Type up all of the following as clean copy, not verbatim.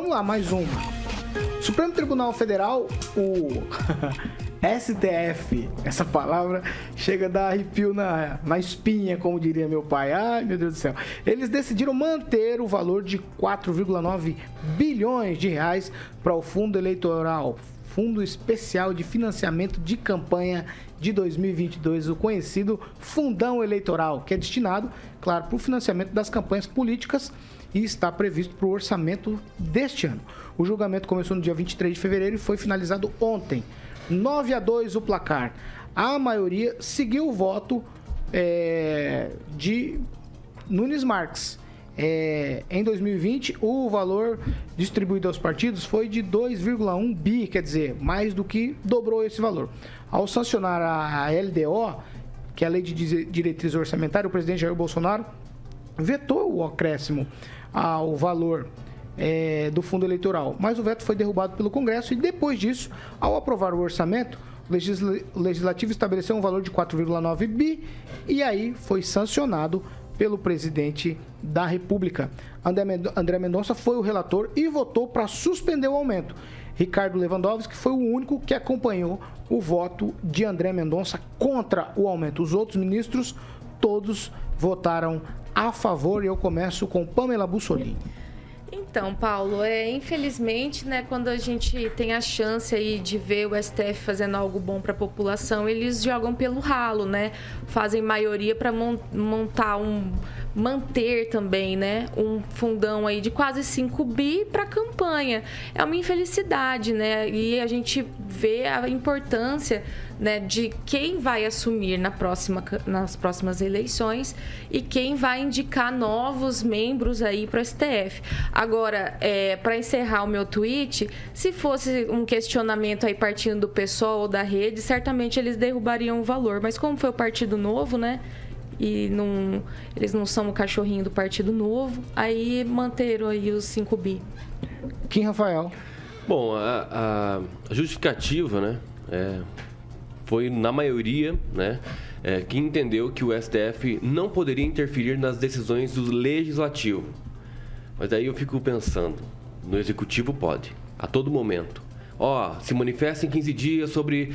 vamos lá, mais uma. Supremo Tribunal Federal, o STF, essa palavra chega a dar arrepio na espinha, como diria meu pai. Ai, meu Deus do céu. Eles decidiram manter o valor de 4,9 bilhões de reais para o Fundo Eleitoral, Fundo Especial de Financiamento de Campanha de 2022, o conhecido Fundão Eleitoral, que é destinado, claro, para o financiamento das campanhas políticas e está previsto para o orçamento deste ano. O julgamento começou no dia 23 de fevereiro e foi finalizado ontem. 9-2 o placar. A maioria seguiu o voto de Nunes Marques. Em 2020, o valor distribuído aos partidos foi de 2,1 bi, quer dizer, mais do que dobrou esse valor. Ao sancionar a LDO, que é a Lei de Diretriz Orçamentária, o presidente Jair Bolsonaro vetou o acréscimo ao valor do fundo eleitoral, mas o veto foi derrubado pelo Congresso e depois disso, ao aprovar o orçamento, o Legislativo estabeleceu um valor de 4,9 bi e aí foi sancionado pelo presidente da República. André Mendonça foi o relator e votou para suspender o aumento. Ricardo Lewandowski foi o único que acompanhou o voto de André Mendonça contra o aumento. Os outros ministros, todos votaram a favor e eu começo com Pamela Bussolini. Então, Paulo, infelizmente, né, quando a gente tem a chance aí de ver o STF fazendo algo bom para a população, eles jogam pelo ralo, né? Fazem maioria para manter também, né, um fundão aí de quase 5 bi para a campanha. É uma infelicidade, né? E a gente vê a importância, né, de quem vai assumir nas próximas eleições e quem vai indicar novos membros aí para o STF. Agora, para encerrar o meu tweet, se fosse um questionamento aí partindo do PSOL ou da Rede, certamente eles derrubariam o valor. Mas como foi o Partido Novo, né? E eles não são o cachorrinho do Partido Novo, aí manteram aí os 5 bi. Kim Rafael. Bom, a justificativa, né, foi na maioria, né, que entendeu que o STF não poderia interferir nas decisões do Legislativo. Mas aí eu fico pensando, no Executivo pode, a todo momento. Se manifesta em 15 dias sobre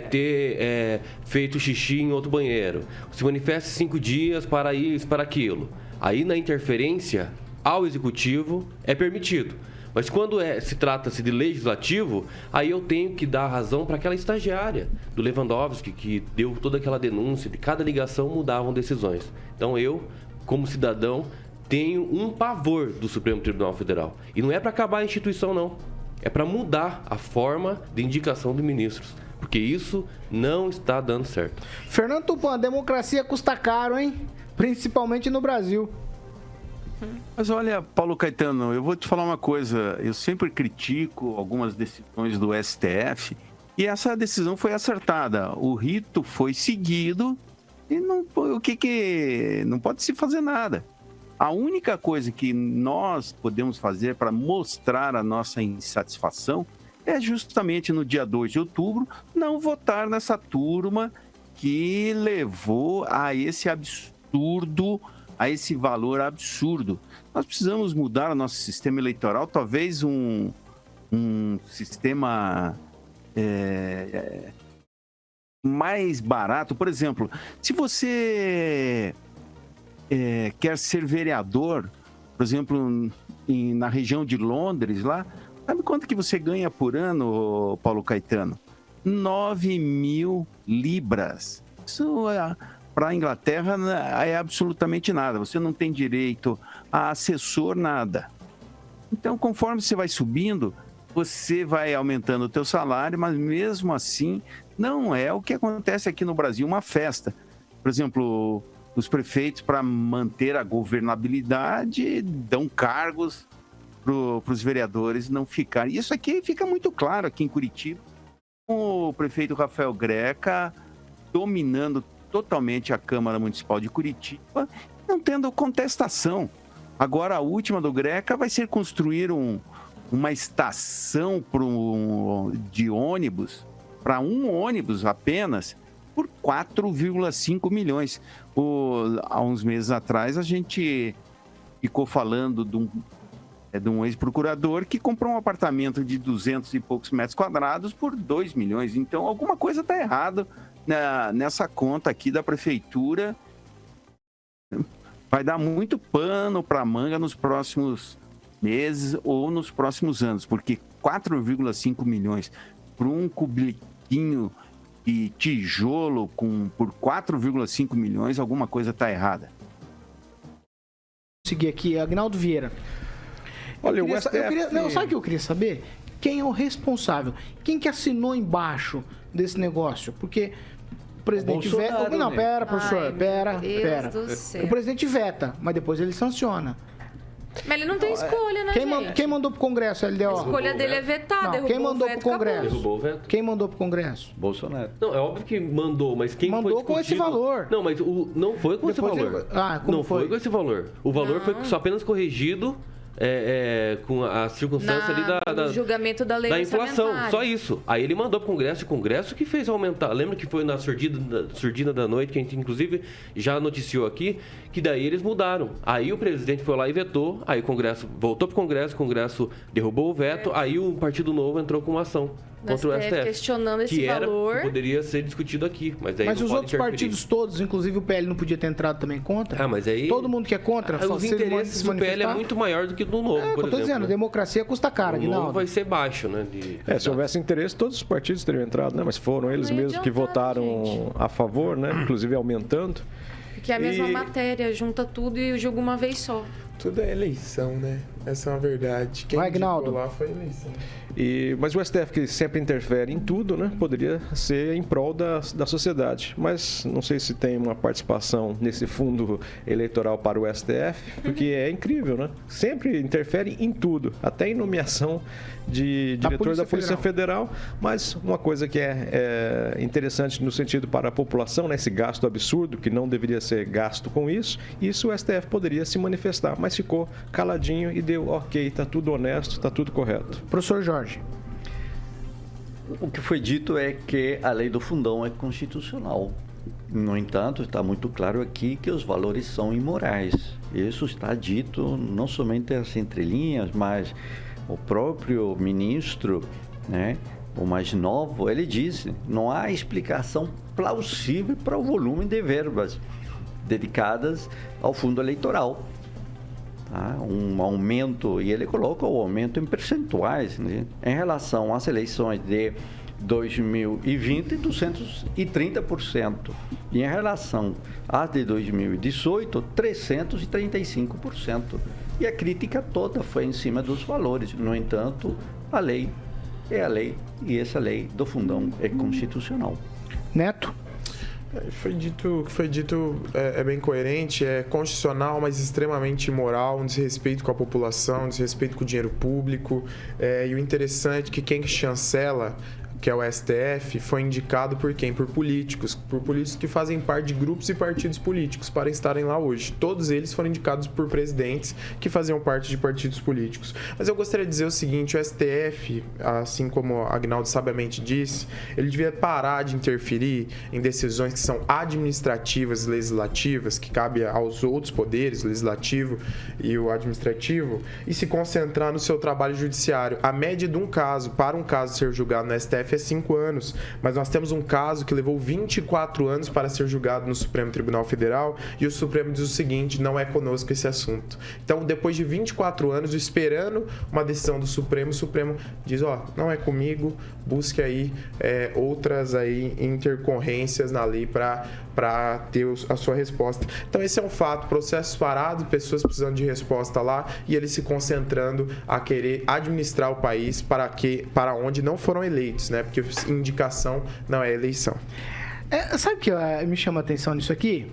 ter feito xixi em outro banheiro. Se manifesta em 5 dias para isso, para aquilo. Aí, na interferência ao Executivo, é permitido. Mas quando se trata-se de legislativo, aí eu tenho que dar razão para aquela estagiária do Lewandowski, que deu toda aquela denúncia, de cada ligação mudavam decisões. Então eu, como cidadão, tenho um pavor do Supremo Tribunal Federal. E não é para acabar a instituição, não. É para mudar a forma de indicação de ministros, porque isso não está dando certo. Fernando Tupan, a democracia custa caro, hein? Principalmente no Brasil. Mas olha, Paulo Caetano, eu vou te falar uma coisa. Eu sempre critico algumas decisões do STF e essa decisão foi acertada. O rito foi seguido e não pode se fazer nada. A única coisa que nós podemos fazer para mostrar a nossa insatisfação é justamente no dia 2 de outubro não votar nessa turma que levou a esse absurdo, a esse valor absurdo. Nós precisamos mudar o nosso sistema eleitoral, talvez um sistema mais barato. Por exemplo, se você quer ser vereador, por exemplo, na região de Londres, lá, sabe quanto que você ganha por ano, Paulo Caetano? 9.000 libras. Isso para a Inglaterra é absolutamente nada. Você não tem direito a assessor, nada. Então, conforme você vai subindo, você vai aumentando o teu salário, mas mesmo assim, não é o que acontece aqui no Brasil, uma festa. Por exemplo, os prefeitos, para manter a governabilidade, dão cargos para os vereadores não ficarem. Isso aqui fica muito claro aqui em Curitiba. O prefeito Rafael Greca dominando totalmente a Câmara Municipal de Curitiba, não tendo contestação. Agora, a última do Greca vai ser construir uma estação de ônibus, para um ônibus apenas, por 4,5 milhões. Há uns meses atrás, a gente ficou falando de de um ex-procurador que comprou um apartamento de 200 e poucos metros quadrados por 2 milhões. Então, alguma coisa está errada nessa conta aqui da prefeitura. Vai dar muito pano para a manga nos próximos meses ou nos próximos anos, porque 4,5 milhões por um cubiquinho de tijolo por 4,5 milhões, alguma coisa está errada. Vou seguir aqui, Agnaldo Vieira. Olha, o STF... sabe o que eu queria saber? Quem é o responsável? Quem que assinou embaixo desse negócio? Porque o presidente veta... Não, pera, professor, pera. O presidente veta, mas depois ele sanciona. Mas ele não tem escolha, né, gente? Quem mandou pro Congresso, LDO? A escolha dele é vetar, derrubou quem mandou o veto, pro Congresso? Derrubou o veto. Quem mandou pro Congresso? Bolsonaro. Não, é óbvio que mandou, mas quem mandou foi com esse valor. Não, mas não foi com esse valor. Como não foi com esse valor. O valor foi só apenas corrigido com a circunstância ali do julgamento da lei da inflação, orçamentária. só isso. Aí ele mandou pro Congresso, e o Congresso que fez aumentar. Lembra que foi na surdina da noite, que a gente inclusive já noticiou aqui, que daí eles mudaram. Aí o presidente foi lá e vetou, aí o Congresso voltou pro Congresso, o Congresso derrubou o veto, aí o Partido Novo entrou com uma ação contra o STF. Questionando esse valor. Que poderia ser discutido aqui, mas aí Mas não os pode outros interferir. partidos todos, inclusive o PL, não podia ter entrado também contra? Mas aí... Todo mundo que é contra? Os interesses do PL é muito maior do que do Novo, por exemplo. Eu tô dizendo, democracia custa caro, Aguinaldo. O Novo vai ser baixo, né? Se houvesse interesse, todos os partidos teriam entrado, né? Mas foram eles mesmos que votaram a favor, né? Inclusive aumentando. Porque é a mesma matéria, junta tudo e julga uma vez só. Tudo é eleição, né? Essa é uma verdade. Quem indicou lá foi eleição. Mas o STF, que sempre interfere em tudo, né, poderia ser em prol da sociedade. Mas não sei se tem uma participação nesse fundo eleitoral para o STF, porque é incrível, né? Sempre interfere em tudo, até em nomeação de diretor da Polícia Federal. Mas uma coisa que é interessante no sentido para a população, né, esse gasto absurdo, que não deveria ser gasto com isso o STF poderia se manifestar, mas ficou caladinho e deu ok, está tudo honesto, está tudo correto. Professor Jorge. O que foi dito é que a lei do fundão é constitucional. No entanto, está muito claro aqui que os valores são imorais. Isso está dito não somente as entrelinhas, mas o próprio ministro, né, o mais novo, ele disse: não há explicação plausível para o volume de verbas dedicadas ao fundo eleitoral. Um aumento, e ele coloca o aumento em percentuais, né? Em relação às eleições de 2020, 230%. E em relação às de 2018, 335%. E a crítica toda foi em cima dos valores. No entanto, a lei é a lei, e essa lei do fundão é constitucional. Neto? O que foi dito é bem coerente, é constitucional, mas extremamente imoral, um desrespeito com a população, um desrespeito com o dinheiro público. E o interessante é que quem chancela, que é o STF, foi indicado por quem? Por políticos que fazem parte de grupos e partidos políticos para estarem lá hoje. Todos eles foram indicados por presidentes que faziam parte de partidos políticos. Mas eu gostaria de dizer o seguinte: o STF, assim como o Agnaldo sabiamente disse, ele devia parar de interferir em decisões que são administrativas e legislativas, que cabe aos outros poderes, o legislativo e o administrativo, e se concentrar no seu trabalho judiciário. A média de um caso, para um caso ser julgado no STF, é 5 anos, mas nós temos um caso que levou 24 anos para ser julgado no Supremo Tribunal Federal, e o Supremo diz o seguinte: não é conosco esse assunto. Então, depois de 24 anos esperando uma decisão do Supremo, o Supremo diz: não é comigo, busque aí outras aí intercorrências na lei para ter a sua resposta. Então, esse é um fato: processos parados, pessoas precisando de resposta lá, e eles se concentrando a querer administrar o país para onde não foram eleitos, né? Porque indicação não é eleição. Sabe o que me chama a atenção nisso aqui?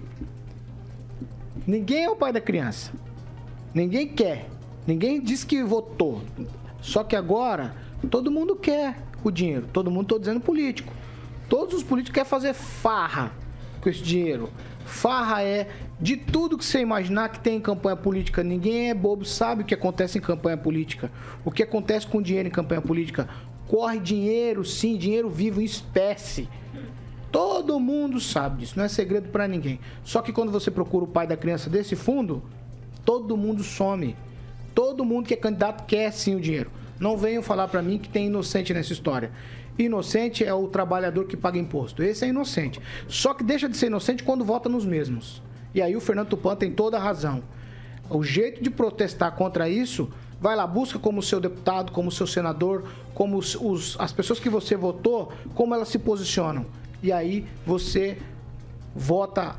Ninguém é o pai da criança. Ninguém quer. Ninguém diz que votou. Só que agora todo mundo quer o dinheiro. Todo mundo, estou dizendo político. Todos os políticos querem fazer farra com esse dinheiro. Farra é de tudo que você imaginar que tem em campanha política. Ninguém é bobo, sabe o que acontece em campanha política. O que acontece com dinheiro em campanha política? Corre dinheiro, sim, dinheiro vivo em espécie. Todo mundo sabe disso, não é segredo para ninguém. Só que quando você procura o pai da criança desse fundo, todo mundo some. Todo mundo que é candidato quer sim o dinheiro. Não venham falar para mim que tem inocente nessa história. Inocente é o trabalhador que paga imposto. Esse é inocente. Só que deixa de ser inocente quando vota nos mesmos. E aí o Fernando Tupan tem toda a razão. O jeito de protestar contra isso, vai lá, busca como seu deputado, como seu senador, como as pessoas que você votou, como elas se posicionam. E aí você vota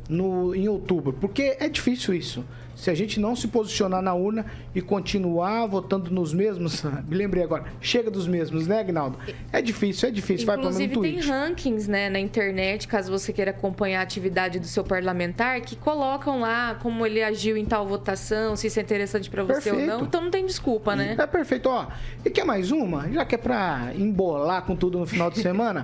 em outubro. Porque é difícil isso. Se a gente não se posicionar na urna e continuar votando nos mesmos, me lembrei agora, chega dos mesmos, né, Aguinaldo? É difícil, vai para Inclusive no tem tweet. rankings, né, na internet, caso você queira acompanhar a atividade do seu parlamentar, que colocam lá como ele agiu em tal votação, se isso é interessante para você ou não. Então não tem desculpa, né? É perfeito. Ó, e quer mais uma? Já que é para embolar com tudo no final de semana,